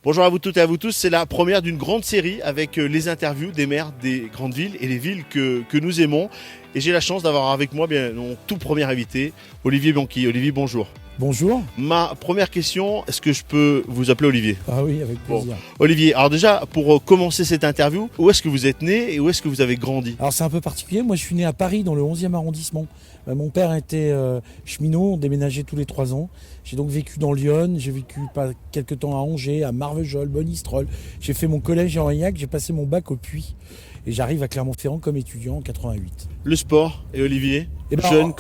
Bonjour à vous toutes et à vous tous, c'est la première d'une grande série avec les interviews des maires des grandes villes et les villes que nous aimons. Et j'ai la chance d'avoir avec moi mon tout premier invité, Olivier Bianchi. Olivier, bonjour. Bonjour. Ma première question, est-ce que je peux vous appeler Olivier? Ah oui, avec plaisir. Bon. Olivier, alors déjà, pour commencer cette interview, où est-ce que vous êtes né et où est-ce que vous avez grandi? Alors c'est un peu particulier, moi je suis né à Paris dans le 11e arrondissement. Mon père était cheminot, on déménageait tous les 3 ans. J'ai donc vécu dans Lyon, j'ai vécu quelques temps à Angers, à Marvejols, Monistrol. J'ai fait mon collège à Aurillac, j'ai passé mon bac au Puy. Et j'arrive à Clermont-Ferrand comme étudiant en 88. Le sport et Olivier, jeune,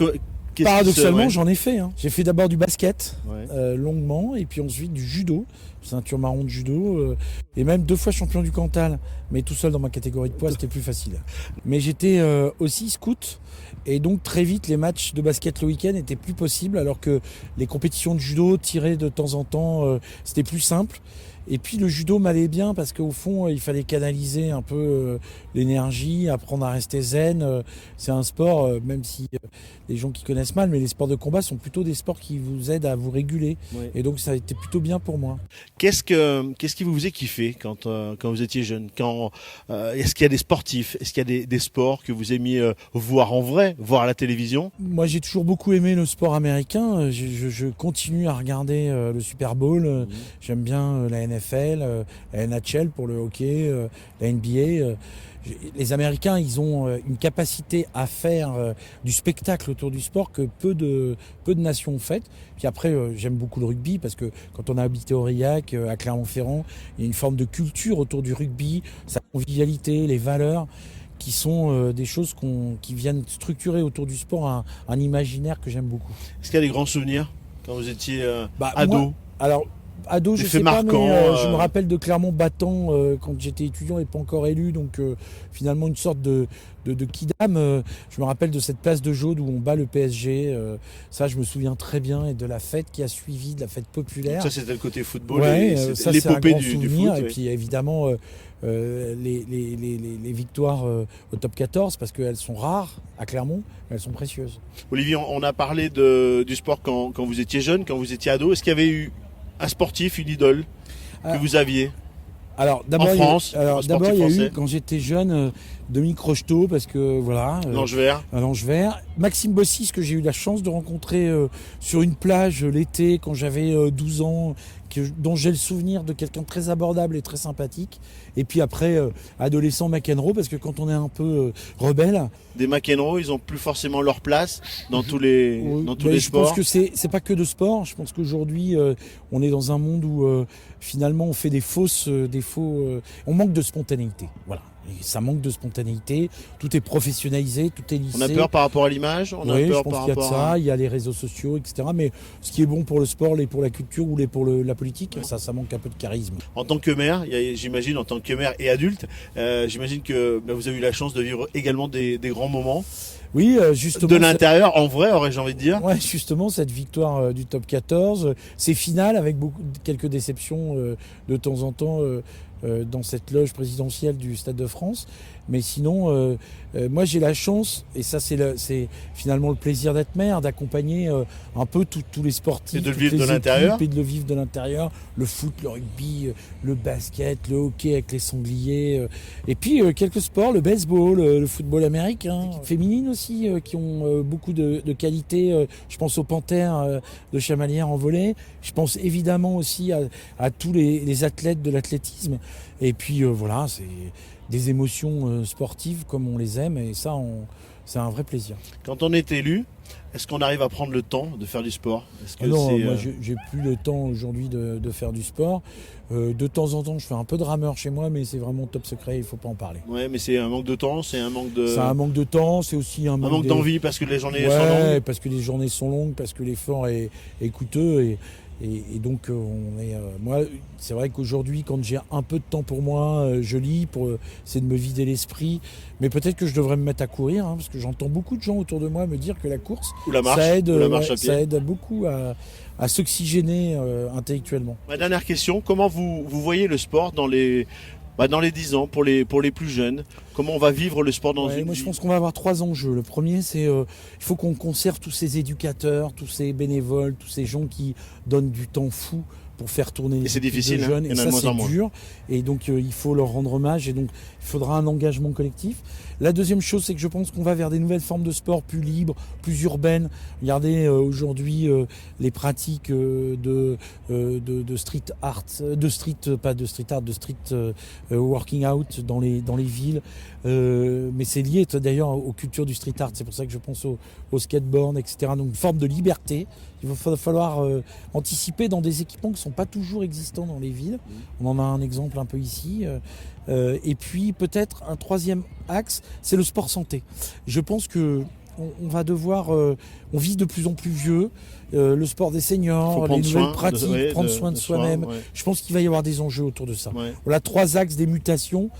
paradoxalement, ouais. j'en ai fait. J'ai fait d'abord du basket, Ouais. longuement, et puis ensuite du judo, ceinture marron de judo, et même 2 fois champion du Cantal, mais tout seul dans ma catégorie de poids, c'était plus facile. Mais j'étais aussi scout, et donc très vite, les matchs de basket le week-end étaient plus possibles, alors que les compétitions de judo tirées de temps en temps, c'était plus simple. Et puis le judo m'allait bien parce qu'au fond, il fallait canaliser un peu l'énergie, apprendre à rester zen. C'est un sport, même si les gens qui connaissent mal, mais les sports de combat sont plutôt des sports qui vous aident à vous réguler. Oui. Et donc ça a été plutôt bien pour moi. Qu'est-ce qui vous faisait kiffer quand vous étiez jeune? Est-ce qu'il y a des sportifs? Est-ce qu'il y a des sports que vous aimiez voir en vrai, voir à la télévision? Moi j'ai toujours beaucoup aimé le sport américain. Je continue à regarder le Super Bowl. J'aime bien la NFL, la NHL pour le hockey, la NBA. Les Américains, ils ont une capacité à faire du spectacle autour du sport que peu de nations ont fait. Puis après, j'aime beaucoup le rugby parce que quand on a habité Aurillac, à Clermont-Ferrand, il y a une forme de culture autour du rugby, sa convivialité, les valeurs qui sont des choses qui viennent structurer autour du sport un imaginaire que j'aime beaucoup. Est-ce qu'il y a des grands souvenirs quand vous étiez ado? Ado, je sais pas, mais je me rappelle de Clermont battant quand j'étais étudiant et pas encore élu, donc finalement une sorte de kidam. Je me rappelle de cette place de Jaude où on bat le PSG. Ça, je me souviens très bien, et de la fête qui a suivi, de la fête populaire. Donc ça, c'était le côté football, l'épopée du foot. Et oui. puis évidemment, les victoires au top 14, parce qu'elles sont rares à Clermont, mais elles sont précieuses. Olivier, on a parlé du sport quand vous étiez jeune, quand vous étiez ado. Est-ce qu'il y avait eu un sportif, une idole que vous aviez en France, il y a eu, quand j'étais jeune, Dominique Rocheteau, parce que voilà. Langevert. Maxime Bossis, que j'ai eu la chance de rencontrer sur une plage l'été quand j'avais 12 ans, dont j'ai le souvenir de quelqu'un de très abordable et très sympathique. Et puis après, adolescent McEnroe, parce que quand on est un peu rebelle... Des McEnroe, ils n'ont plus forcément leur place dans tous les sports. Je pense que c'est pas que de sport. Je pense qu'aujourd'hui, on est dans un monde où finalement on fait on manque de spontanéité. Voilà. Et ça manque de spontanéité, tout est professionnalisé, tout est lissé. On a peur par rapport à l'image, je pense qu'il y a de ça, il y a les réseaux sociaux, etc. Mais ce qui est bon pour le sport, pour la culture ou pour la politique, ça manque un peu de charisme. En tant que maire, j'imagine, en tant que maire et adulte, j'imagine que vous avez eu la chance de vivre également des grands moments. Oui, justement. De l'intérieur, en vrai, aurais-je envie de dire. Ouais, justement, cette victoire du top 14, ces finales avec quelques déceptions de temps en temps dans cette loge présidentielle du Stade de France. Mais sinon, moi j'ai la chance, et ça c'est finalement le plaisir d'être maire, d'accompagner un peu tous les sportifs. Et de le vivre de l'intérieur. Et de le vivre de l'intérieur, le foot, le rugby, le basket, le hockey avec les sangliers. Et puis quelques sports, le baseball, le football américain, féminines aussi, qui ont beaucoup de qualités. Je pense aux Panthères de Chamalières en volley. Je pense évidemment aussi à tous les athlètes de l'athlétisme. Et puis voilà, c'est des émotions sportives comme on les aime, et ça, c'est un vrai plaisir. Quand on est élu, est-ce qu'on arrive à prendre le temps de faire du sport? Non, moi j'ai plus le temps aujourd'hui de faire du sport. De temps en temps, je fais un peu de rameur chez moi, mais c'est vraiment top secret, il ne faut pas en parler. Ouais, mais c'est un manque de temps, c'est un manque de... C'est un manque de temps, c'est aussi un manque d'envie, parce que les journées sont longues. Parce que les journées sont longues, parce que l'effort est coûteux, et donc moi, c'est vrai qu'aujourd'hui, quand j'ai un peu de temps pour moi, je lis pour essayer de me vider l'esprit. Mais peut-être que je devrais me mettre à courir, parce que j'entends beaucoup de gens autour de moi me dire que la course, ou la marche, ça aide beaucoup à s'oxygéner intellectuellement. Ma dernière question, comment vous voyez le sport dans les 10 ans, pour les plus jeunes? Comment on va vivre le sport dans une vie? Moi, je pense qu'on va avoir 3 enjeux. Le premier, c'est il faut qu'on conserve tous ces éducateurs, tous ces bénévoles, tous ces gens qui donnent du temps fou pour faire tourner les c'est équipes difficile, de hein. jeunes. Il y Et en a de ça, moins en c'est moins. dur. Et donc, il faut leur rendre hommage. Et donc, il faudra un engagement collectif. La deuxième chose, c'est que je pense qu'on va vers des nouvelles formes de sport plus libres, plus urbaines. Regardez aujourd'hui les pratiques de street art, de street working out dans les villes. Mais c'est lié d'ailleurs aux cultures du street art. C'est pour ça que je pense au skateboard, etc. Donc une forme de liberté. Il va falloir anticiper dans des équipements qui ne sont pas toujours existants dans les villes. On en a un exemple un peu ici. Et puis peut-être un troisième axe, c'est le sport santé. Je pense que on va devoir, on vit de plus en plus vieux, le sport des seniors, les nouvelles pratiques, prendre soin de soi-même. Ouais. Je pense qu'il va y avoir des enjeux autour de ça. Ouais. Voilà 3 axes des mutations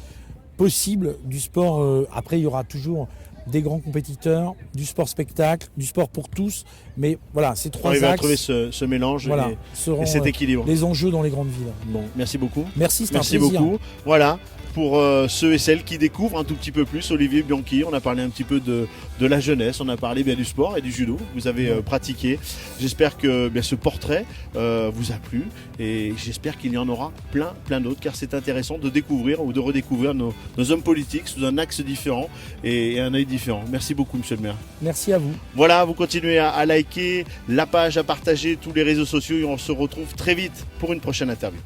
possibles du sport. Après, il y aura toujours des grands compétiteurs, du sport spectacle, du sport pour tous. Mais voilà, ces 3 Il va axes trouver ce mélange seront et cet équilibre. les enjeux dans les grandes villes. Bon, merci beaucoup. Merci, c'était un Merci plaisir. beaucoup. Voilà, pour ceux et celles qui découvrent un tout petit peu plus Olivier Bianchi, on a parlé un petit peu de la jeunesse, on a parlé bien du sport et du judo. Vous avez pratiqué. J'espère que bien ce portrait vous a plu et j'espère qu'il y en aura plein d'autres, car c'est intéressant de découvrir ou de redécouvrir nos hommes politiques sous un axe différent et un œil différent. Merci beaucoup, monsieur le maire. Merci à vous. Voilà, vous continuez à liker la page, à partager tous les réseaux sociaux et on se retrouve très vite pour une prochaine interview.